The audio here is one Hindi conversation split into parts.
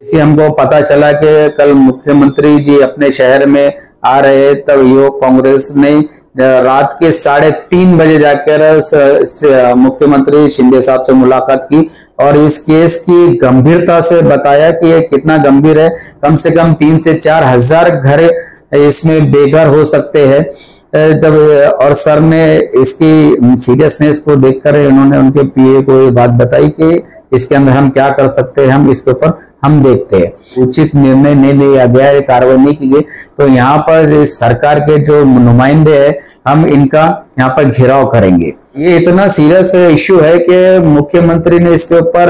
इसी हमको पता चला कि कल मुख्यमंत्री जी अपने शहर में आ रहे, तब युवक कांग्रेस ने रात के 3:30 बजे जाकर मुख्यमंत्री शिंदे साहब से मुलाकात की और इस केस की गंभीरता से बताया कि ये कितना गंभीर है। कम से कम 3 से 4 हजार घर इसमें बेघर हो सकते हैं। जब और सर ने इसकी सीरियसनेस को देखकर इन्होंने उनके पीए को ये बात बताई कि इसके अंदर हम क्या कर सकते हैं, हम इसके ऊपर हम देखते हैं। उचित निर्णय नहीं लिया गया, ये कार्रवाई नहीं की गई, तो यहाँ पर सरकार के जो नुमाइंदे हैं हम इनका यहाँ पर घेराव करेंगे। ये इतना सीरियस इश्यू है कि मुख्यमंत्री ने इसके ऊपर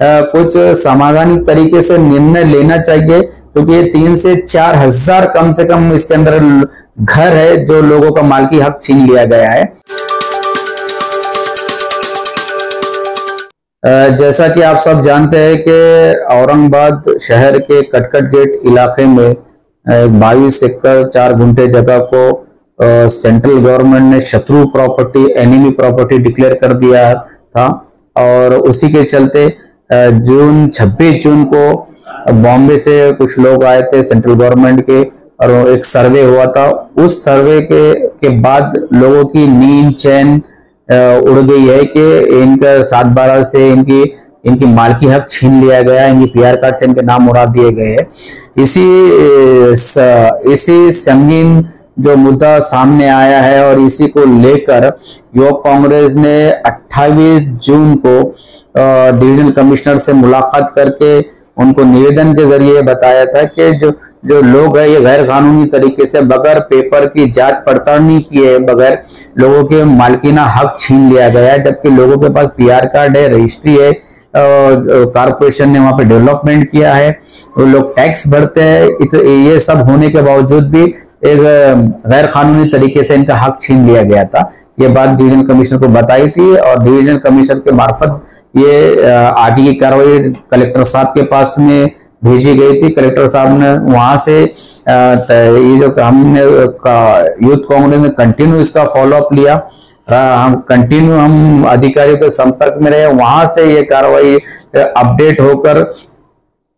कुछ समाधानिक तरीके से निर्णय लेना चाहिए, क्योंकि ये 3 से 4 हजार कम से कम इसके अंदर घर है जो लोगों का मालकी हक छीन लिया गया है। जैसा कि आप सब जानते हैं कि औरंगाबाद शहर के कटकट गेट इलाके में 22 एकड़ 4 गुंठे जगह को सेंट्रल गवर्नमेंट ने शत्रु प्रॉपर्टी, एनिमी प्रॉपर्टी डिक्लेयर कर दिया था और उसी के चलते 26 जून को बॉम्बे से कुछ लोग आए थे सेंट्रल गवर्नमेंट के और एक सर्वे हुआ था। उस सर्वे के बाद लोगों की नींद चैन उड़ गई है कि इनका 7/12 से इनकी मालकी हक छीन लिया गया, इनकी पीआर कार्ड से इनके नाम उड़ा दिए गए हैं। इसी संगीन जो मुद्दा सामने आया है और इसी को लेकर युवक कांग्रेस ने 28 जून को डिवीजनल कमिश्नर से मुलाकात करके उनको निवेदन के जरिए बताया था कि जो लोग है ये गैर कानूनी तरीके से बगैर पेपर की जांच पड़ताल नहीं किए बगैर लोगों के मालकीना हक छीन लिया गया है, जबकि लोगों के पास पीआर कार्ड है, रजिस्ट्री है, कारपोरेशन ने वहां पे डेवलपमेंट किया है, वो लोग टैक्स भरते हैं। ये सब होने के बावजूद भी एक गैर कानूनी तरीके से इनका हक छीन लिया गया था। ये बात डिवीजन कमिश्नर को बताई थी और डिवीजन कमिश्नर के मार्फत ये आगे की कार्रवाई कलेक्टर साहब के पास में भेजी गई थी। कलेक्टर साहब ने वहां से ये जो हमने यूथ कांग्रेस ने कंटिन्यू इसका फॉलोअप लिया, हम अधिकारियों के संपर्क में रहे, वहां से ये कार्रवाई अपडेट होकर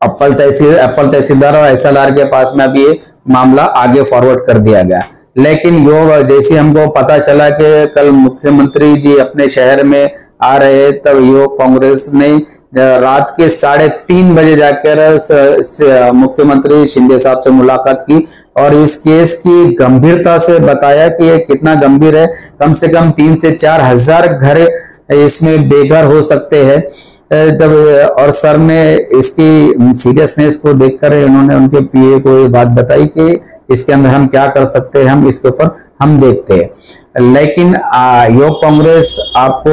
अप्पल तहसीलदार और एसएलआर के पास में अभी ये मामला आगे फॉरवर्ड कर दिया गया। लेकिन जैसे हमको पता चला कि कल मुख्यमंत्री जी अपने शहर में आ रहे, तब युवक कांग्रेस ने रात के 3:30 बजे जाकर मुख्यमंत्री शिंदे साहब से मुलाकात की और इस केस की गंभीरता से बताया कि ये कितना गंभीर है। कम से कम 3 से 4 हजार घर इसमें बेघर हो सकते हैं। जब और सर ने इसकी सीरियसनेस को देखकर इन्होंने उनके पीए को ये बात बताई कि इसके अंदर हम क्या कर सकते हैं, हम इसके ऊपर हम देखते हैं। लेकिन युवक कांग्रेस आपको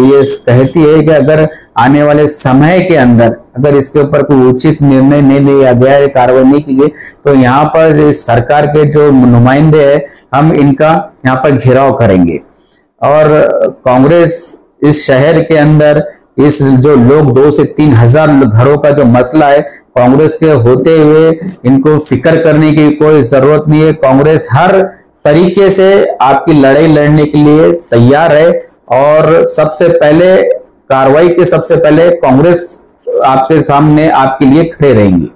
ये कहती है कि अगर आने वाले समय के अंदर अगर इसके ऊपर कोई उचित निर्णय नहीं लिया गया, ये कार्रवाई नहीं की गई, तो यहाँ पर सरकार के जो नुमाइंदे हैं हम इनका यहाँ पर घेराव करेंगे। और कांग्रेस इस शहर के अंदर इस जो लोग 2 से 3 हजार घरों का जो मसला है, कांग्रेस के होते हुए इनको फिक्र करने की कोई जरूरत नहीं है। कांग्रेस हर तरीके से आपकी लड़ाई लड़ने के लिए तैयार है और सबसे पहले कार्रवाई के सबसे पहले कांग्रेस आपके सामने आपके लिए खड़े रहेंगी।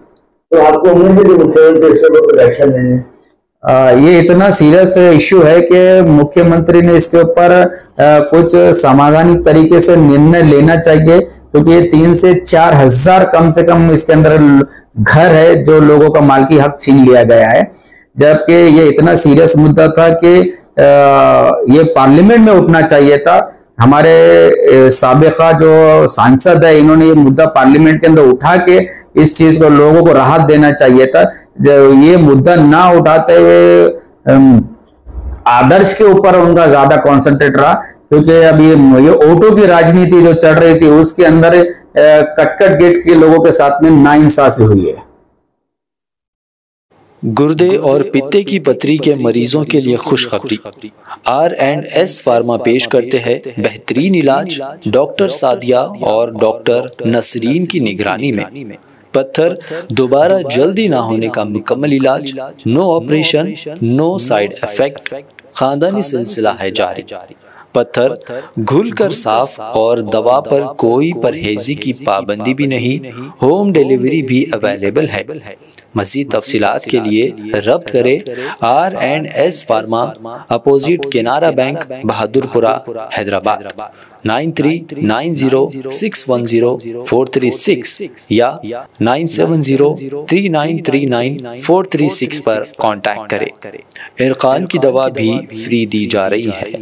तो आपको उम्मीद है कि मुख्यमंत्री एक्शन लेंगे? ये इतना सीरियस इश्यू है कि मुख्यमंत्री ने इसके ऊपर कुछ समाधानिक तरीके से निर्णय लेना चाहिए, क्योंकि ये 3 से 4 हजार कम से कम इसके अंदर घर है जो लोगों का मालकी हक छीन लिया गया है। जबकि ये इतना सीरियस मुद्दा था कि ये पार्लियामेंट में उठना चाहिए था। हमारे साबिका जो सांसद है इन्होंने ये मुद्दा पार्लियामेंट के अंदर उठा के इस चीज को लोगों को राहत देना चाहिए था। ये मुद्दा ना उठाते हुए आदर्श के ऊपर उनका ज्यादा कॉन्सेंट्रेट रहा, क्योंकि अब ये ऑटो की राजनीति जो चल रही थी उसके अंदर कटकट गेट के लोगों के साथ में नाइंसाफी हुई है। गुर्दे और पित्ते की पथरी के मरीजों के लिए खुशखबरी। R&S फार्मा पेश करते हैं बेहतरीन इलाज डॉक्टर सादिया और डॉक्टर नसरीन की निगरानी में। पत्थर दोबारा जल्दी ना होने का मुकम्मल इलाज, no operation, no side effect, खानदानी सिलसिला है जारी। पत्थर घुलकर साफ और दवा पर कोई परहेजी की पाबंदी भी नहीं। होम डिलीवरी भी अवेलेबल है। मज़ीद तफसीलात के लिए रब्त करें R&S pharma, opposite Canara bank, Bahadurpura, Hyderabad 9390610436 या 9703939436 पर कांटेक्ट करें। इरकान की दवा भी फ्री दी जा रही है।